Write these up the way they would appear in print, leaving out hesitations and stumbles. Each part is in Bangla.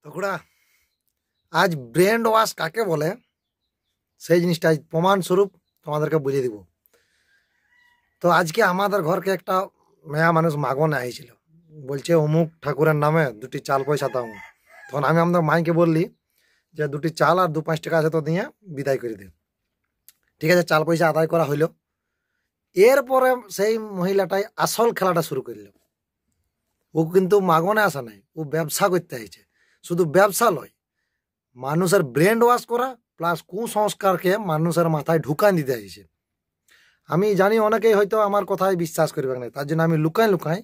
তকুড়া আজ ব্রেন ওয়াশ কাকে বলে সেই জিনিসটা আজ প্রমাণস্বরূপ তোমাদেরকে বুঝিয়ে দিব। তো আজকে আমাদের ঘরকে একটা মেয়া মানুষ মাগনে আইছিল, বলছে অমুক ঠাকুরের নামে 2টি চাল পয়সা দাও। তখন আমি আমাদের মাইকে বললি যে 2টি চাল আর 2-5 টাকা আছে তো দিয়ে বিদায় করে দে। ঠিক আছে, চাল পয়সা আদায় করা হইল। এরপরে সেই মহিলাটাই আসল খেলাটা শুরু করল। ও কিন্তু মাগনে আসা নাই, ও ব্যবসা করতে আইছে। শুধু ব্যবসা লয়, মানুষের ব্রেন ওয়াশ করা প্লাস কুসংস্কারকে মানুষের মাথায় ঢুকান দিতে আইছে। আমি জানি অনেকেই হয়তো আমার কথায় বিশ্বাস করবে না, তার জন্য আমি লুকাই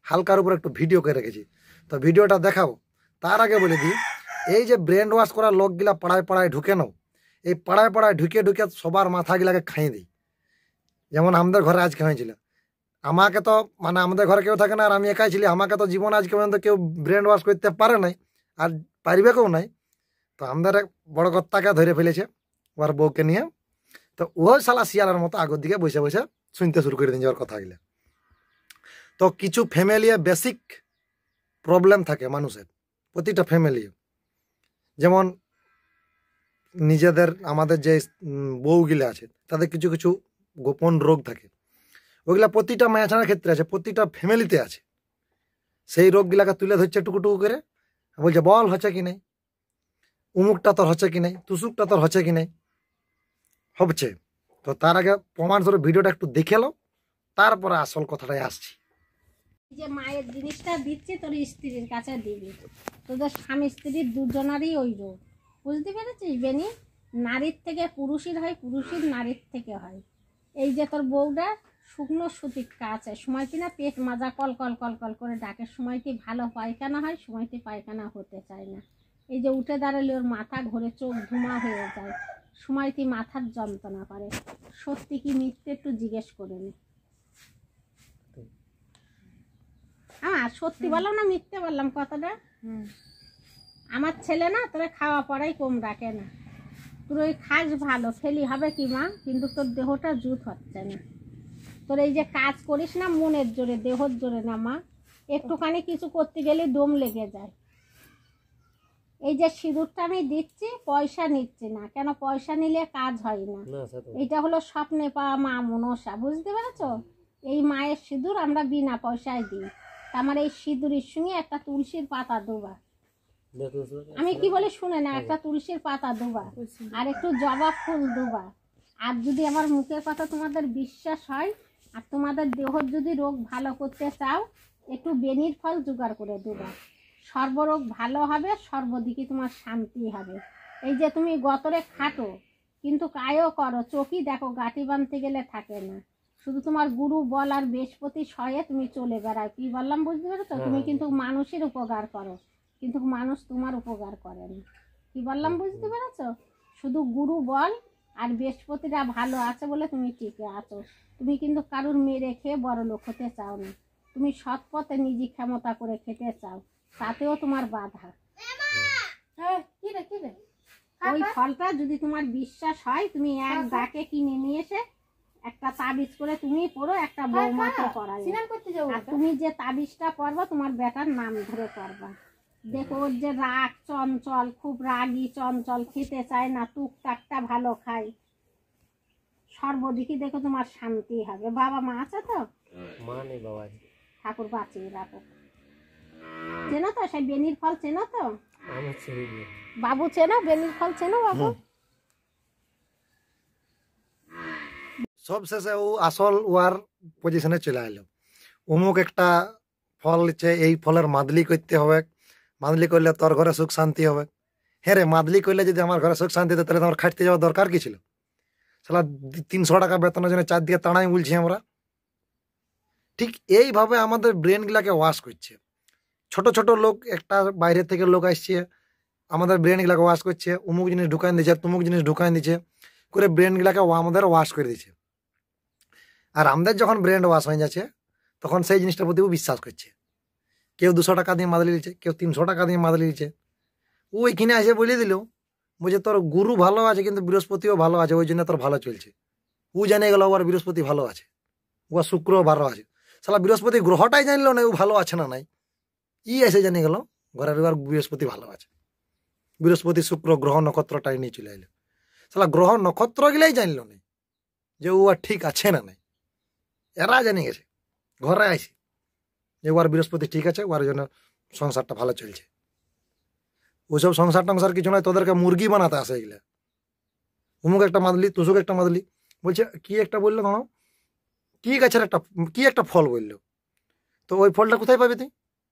হালকার উপর একটু ভিডিও করে রেখেছি। তো ভিডিওটা দেখাবো। তার আগে বলে দিই, এই যে ব্রেন ওয়াশ করা লোকগুলা পাড়ায় পাড়ায় ঢুকে নাও, এই পাড়ায় পাড়ায় ঢুকে ঢুকে সবার মাথাগুলাকে খাইয়ে দিই। যেমন আমাদের ঘরে আজকে হয়েছিল, আমাকে তো মানে আমাদের ঘরে কেউ থাকে না আর আমি একাই ছিলি, আমাকে তো জীবন আজকে পর্যন্ত কেউ ব্রেন ওয়াশ করতে পারে নাই আর পারবে কেউ নাই। তো আমাদের এক বড় কর্তাকে ধরে ফেলেছে ওর বউকে নিয়ে। তো ও শালা শিয়ালের মতো আগের দিকে বসে বসে শুনতে শুরু করে দিন ওর কথাগুলো। তো কিছু ফ্যামিলি বেসিক প্রবলেম থাকে মানুষের, প্রতিটা ফ্যামিলি। যেমন নিজেদের আমাদের যে বউগুলো আছে তাদের কিছু কিছু গোপন রোগ থাকে, ওইগুলা প্রতিটা মায়াছানার ক্ষেত্রে আছে, প্রতিটা ফ্যামিলিতে আছে। সেই রোগগুলাকে তুলে ধরছে টুকু করে, বলছে বল হচ্ছে কি নাই, উমুকটা তোর হচ্ছে কি নাই, তুসুকটা তোর হচ্ছে কি নাই, হচ্ছে। তো তার আগে প্রমাণস্বরূপ ভিডিওটা একটু দেখে লো, তারপরে আসল কথাটাই আসছি। যে মায়ের জিনিসটা দিচ্ছি তোর স্ত্রীর কাছে দিবি, তোদের স্বামী স্ত্রীর দুজনারই ওই রোগ, বুঝতে পেরেছিস বেনি? নারীর থেকে পুরুষের হয়, পুরুষের নারীর থেকে হয়। এই যে তোর বউটা শুকনো সুতিকা আছে, সময়টি না পেট মাজা কল কল কল কল করে ডাকে, সময়টি ভালো পায়খানা হয়, সময়টি পায়খানা হতে চায় না। এই যে উঠে দাঁড়ালে ওর মাথা ঘুরে চোখ ধুমা হয়ে যায়, সময়টি মাথার যন্ত্রণা করে। সত্যি কি মিথ্যে একটু জিজ্ঞেস করে নে। সত্যি বললাম না মিথ্যে বললাম কথাটা? আমার ছেলে না তোরা খাওয়া পড়াই কম রাখে না, তোর ওই খাস ভালো ফেলি হবে কি মা, কিন্তু তোর দেহটা জুত হচ্ছে না। তোর এই যে কাজ করিস না মনের জোরে, দেহর জোরে না মা, একটুখানি কিছু করতে গেলে দম লেগে যায়। এই যে সিঁদুরটা আমি দিচ্ছি পয়সা নিচ্ছি না, কেন পয়সা নিলে কাজ হয় না। এটা হলো স্বপ্নে পাওয়া মা মনসা, বুঝতে পেরেছ? এই মায়ের সিঁদুর আমরা বিনা পয়সায় দিই। আমার এই সিঁদুরের সঙ্গে একটা তুলসীর পাতা দেবা, আমি কি বলি শুনে না, একটা তুলসীর পাতা দেবা আর একটু জবা ফুল দেবা। আর যদি আমার মুখের কথা তোমাদের বিশ্বাস হয় আর তোমাদের দেহর যদি রোগ ভালো করতে চাও, একটু বেনির ফল জোগাড় করে দেবা। সর্বরোগ ভালো হবে, সর্বদিকে তোমার শান্তি হবে। এই যে তুমি গতরে খাটো কিন্তু কায়ও করো, চোখই দেখো গাঁটি বাঁধতে গেলে থাকে না, শুধু তোমার গুরু বল আর বৃহস্পতি শয়ে তুমি চলে বেড়াও। কি বললাম বুঝতে পেরেছো? তুমি কিন্তু মানুষের উপকার করো, কিন্তু মানুষ তোমার উপকার করে না। কি বললাম বুঝতে পেরেছো? শুধু গুরু বল আর বৃহস্পতিরা ভালো আছে বলে তুমি টিকে আছো। তুমি কিন্তু কারুর মেরে খেয়ে বড় লোক হতে চাও না, তুমি সৎ পথে নিজে ক্ষমতা করে খেতে চাও, তাতেও তোমার বাধা। ওই ফলটা যদি তোমার বিশ্বাস হয়, তুমি এক ডাকে কিনে নিয়ে এসে একটা তাবিজ করে তুমি পড়ো, একটা বৌমাকে পড়াবে। আর তুমি যে তাবিজটা পড়বা তোমার বেটার নাম ধরে পড়বা। দেখো ওর যে রাগ চঞ্চল, খুব রাগী চঞ্চল, খেতে চায় না, টুকটাকটা ভালো খায়, সর্বদিকে দেখো তোমার শান্তি হবে। বাবা মা আছে তো? মা নেই বাবা, ঠাকুর বাঁচিয়ে রাখো। চেনো তো সেই বেনির ফল? চেনো তো বাবু? চেনো বেনির ফল? চেনো বাবু? সব শেষে ও আসল ওয়ার পজিশনে চলে এলো। অমুক একটা ফল নিচ্ছে, এই ফলের মাদলি করতে হবে, মাদলি করলে তোর ঘরে সুখ শান্তি হবে। হ্যাঁ রে, মাদলি করলে যদি আমার ঘরে সুখ শান্তি হতো তাহলে তোমার খাটতে যাওয়ার দরকার কি ছিল? সালা 300 টাকা বেতনের জন্য 4 দিকে তাড়াই বলছি আমরা। ঠিক এইভাবে আমাদের ব্রেনগুলাকে ওয়াশ করছে। ছোট ছোট লোক, একটা বাইরে থেকে লোক আসছে, আমাদের ব্রেনগুলাকে ওয়াশ করছে, অমুক জিনিস ঢুকাই দিচ্ছে, তুমুক জিনিস ঢুকাই দিচ্ছে করে ব্রেনগুলাকে আমাদের ওয়াশ করে দিচ্ছে। আর আমাদের যখন ব্রেন ওয়াশ হয়ে যাচ্ছে তখন সেই জিনিসটার প্রতিও বিশ্বাস করছে। কেউ 200 টাকা দিয়ে মাদলি দিচ্ছে, কেউ 300 টাকা দিয়ে মাদলি দিচ্ছে। ওইখানে এসে বলে দিল বলছে তোর গুরু ভালো আছে কিন্তু বৃহস্পতিও ভালো আছে, ওই জন্য তোর ভালো চলছে। ও জানে গেল ওর বৃহস্পতি ভালো আছে, ও শুক্র ভালো আছে। সালা বৃহস্পতি গ্রহটাই জানলো না ও ভালো আছে না নাই, ই এসে জানে গেল ঘরের বৃহস্পতি ভালো আছে। বৃহস্পতি শুক্র গ্রহ নক্ষত্রটাই নিয়ে চলে এলো। সালা গ্রহ নক্ষত্র গিলাই জানলো না যে ও আর ঠিক আছে না নাই, এরা জানি গেছে ঘরে আইসি যে ওর বৃহস্পতি ঠিক আছে, ওর জন্য সংসারটা ভালো চলছে। ওইসব সংসার টংসার কিছু নয়, তোদেরকে মুরগি বানাতে আসে এগুলা। অমুক একটা মাদলি, তুসুক একটা মাদলি, বলছে কি একটা বললো ধরো কি গাছের একটা কি একটা ফল বললো, তো ওই ফলটা কোথায় পাবি তুই?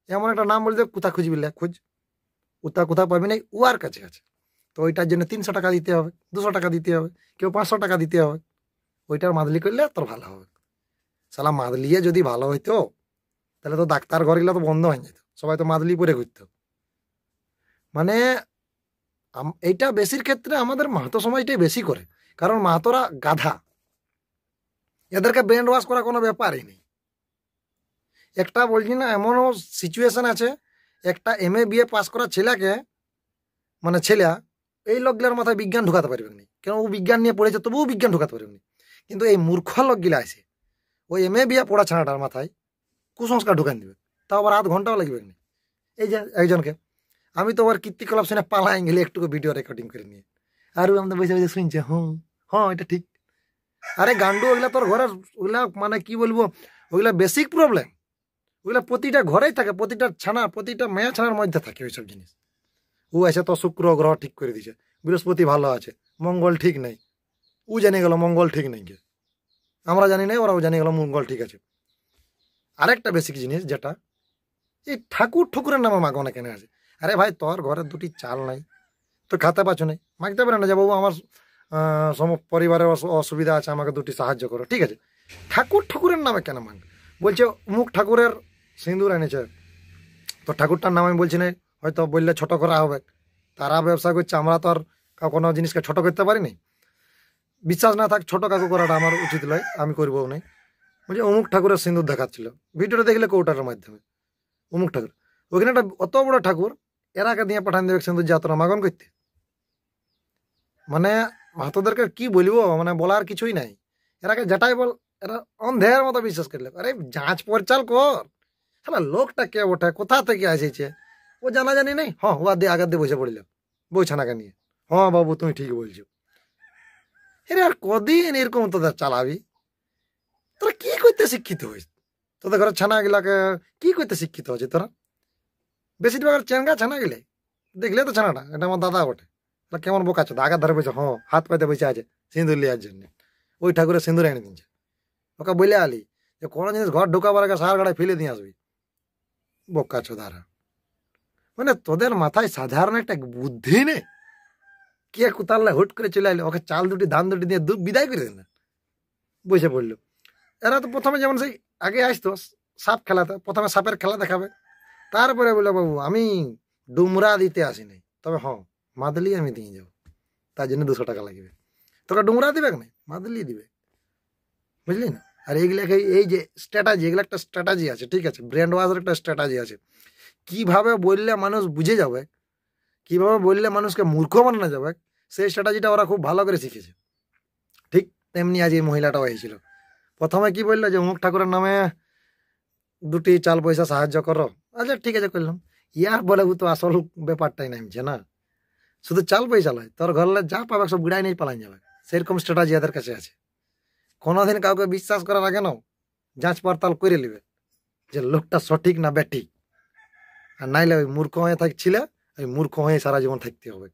এমন একটা নাম বলতে কোথা খুঁজবি, খুঁজ কোথায় পাবি না, উয়ার কাছে আছে। তো ওইটার জন্য 300 টাকা দিতে হবে, 200 টাকা দিতে হবে, কেউ 500 টাকা দিতে হবে। ওইটার মাদলি করলে তোর ভালো হবে। সালা মাদলিয়ে যদি ভালো হইতো তাহলে তো ডাক্তার ঘরগুলো তো বন্ধ হয়ে যেত, সবাই তো মাদলি পরে ঘুরতো। মানে এইটা বেশির ক্ষেত্রে আমাদের মাহাতো সমাজটাই বেশি করে, কারণ মাহাতোরা গাধা, এদেরকে ব্রেন ওয়াশ করা কোনো ব্যাপারই নেই। একটা বলছি না, এমনও সিচুয়েশন আছে, একটা MA BA পাস করা ছেলেকে, মানে ছেলে এই লোকগুলোর মাথায় বিজ্ঞান ঢুকাতে পারবে না, কেন ও বিজ্ঞান নিয়ে পড়েছে তবুও বিজ্ঞান ঢুকাতে পারবে না। কিন্তু এই মূর্খ লোকগুলো আছে ওই MA BA পড়া ছানাটার মাথায় কুসংস্কার ঢুকান দিবে, তাও আবার আধ ঘন্টাও লাগবে না। এই যে একজনকে আমি তো ওর কীর্তিকলাপ শুনে পালাই গেলে একটু ভিডিও রেকর্ডিং করে নিয়ে, আর আমাদের বসে বসে শুনছে হ্যাঁ এটা ঠিক। আরে গান্ডু, ওগুলা তোর ঘরের ওগুলা মানে কি বলবো, ওগুলা বেসিক প্রবলেম, ওগুলা প্রতিটা ঘরেই থাকে, প্রতিটা ছানা, প্রতিটা মেয়া ছানার মধ্যে থাকে ওইসব জিনিস। ও এসে তো শুক্র গ্রহ ঠিক করে দিছে, বৃহস্পতি ভালো আছে, মঙ্গল ঠিক নেই, ও জেনে গেল মঙ্গল ঠিক নেই, আমরা জানি না, ওরাও জানি গেল মঙ্গল ঠিক আছে। আরেকটা বেসিক জিনিস যেটা এই ঠাকুরের নামে মাগো না কেন আছে? আরে ভাই তোর ঘরে দুটি চাল নাই, তো খাতে পাচ্ছ নাই, মাগতে পারে না যে বাবু আমার পরিবারের অসুবিধা আছে, আমাকে দুটি সাহায্য করো, ঠিক আছে। ঠাকুরের নামে কেন মাগ? বলছে অমুক ঠাকুরের সিঁদুর এনেছে, তো ঠাকুরটার নাম আমি বলছি না, হয়তো বললে ছোট করা হবে, তারা ব্যবসা করছে, আমরা তো আর কোনো জিনিসকে ছোট করতে পারিনি। বিশ্বাস না থাক, ছোট কাকু করাটা আমার উচিত নয়, আমি করবো না। বলছে অমুক ঠাকুরের সিঁদুর দেখাচ্ছিল, ভিডিওটা দেখলে কৌটার মাধ্যমে অমুক ঠাকুর, ওখানে একটা অত বড় ঠাকুর, এরাকে দিয়ে পাঠান দেবে সিঁদুর যাত্রা মাগন করতে। মানে মাহাতোদেরকে কি বলবো, মানে বলার কিছুই নাই। এরাকে যেটাই বল, এরা অন্ধের মতো বিশ্বাস করলে। আরে যাঁচ পরচাল কর, হ্যাঁ লোকটা কে ওঠে, কোথা থেকে আসেছে ও জানা জানি নেই। হ্যাঁ ও দিয়ে আগার দিয়ে বসে পড়ল বইছানাকে নিয়ে, হ্যাঁ বাবু তুমি ঠিক বলছো। এরে আর কদিন এরকম তোদের চালাবি? তোরা কি করতে শিক্ষিত হয়েছ? তোদের ঘরের ছানা গিলাকে কি করতে শিক্ষিত হয়েছে তোরা? বেশিরভাগ চেঙ্গা ছানা গেলে দেখলে তো ছানাটা এটা আমার দাদা বটে, কেমন বোকাচ্ছে, আগার ধারে বসে, হ্যাঁ হাত পাইতে বসে আছে সিঁদুর লিয়ার জন্য, ওই ঠাকুরের সিঁদুর এনে দিচ্ছে। ওকে বলে আলি যে কোনো জিনিস ঘর ঢোকাবার আগে সার গাড়ায় ফেলে দিয়ে আসবি, বোকা চোদারা। মানে তোদের মাথায় সাধারণ একটা বুদ্ধি নেই, কে কোথালে হুট করে চলে আইলে, ওকে চাল দুটি ধান দুটি দিয়ে বিদায় করে দিন, বসে পড়লো। এরা তো প্রথমে যেমন সেই আগে আসতো সাপ খেলাতে, প্রথমে সাপের খেলা দেখাবে, তারপরে বলে বাবু আমি ডুমরা দিতে আসিনি, তবে হ্যাঁ মাদলি আমি দিয়ে যাবো, তার জন্য 200 টাকা লাগবে। তোকে ডুমরা দিবে না, মাদলি দিবে, বুঝলি না? আর এইগুলাকে এই যে স্ট্র্যাটাজি, এগুলো একটা স্ট্র্যাটাজি আছে, ঠিক আছে, ব্র্যান্ড ওয়াজের একটা স্ট্র্যাটাজি আছে। কিভাবে বললে মানুষ বুঝে যাবে, কিভাবে বললে মানুষকে মূর্খ বানানো যাবে, সেই স্ট্র্যাটাজিটা ওরা খুব ভালো করে শিখেছে। ঠিক তেমনি আজ এই মহিলাটাও হয়েছিল। প্রথমে কি বললো যে অমুক ঠাকুরের নামে দুটি চাল পয়সা সাহায্য করো, আচ্ছা ঠিক আছে করলাম। ইয়ার বলে তো আসল ব্যাপারটাই নামছে না, শুধু চাল পয়সা নয়, তোর ঘরে যা পাবে সব গুড়াই নেই পালাই যাবে, সেরকম স্ট্র্যাটাজি এদের কাছে আছে। কোনোদিন কাউকে বিশ্বাস করার আগে নাও যাঁচ পড়তাল করে নেবে যে লোকটা সঠিক না বেঠিক, আর নাইলে ওই মূর্খ হয়ে থাকছিলে, ওই মূর্খ হয়ে সারা জীবন থাকতে হবে।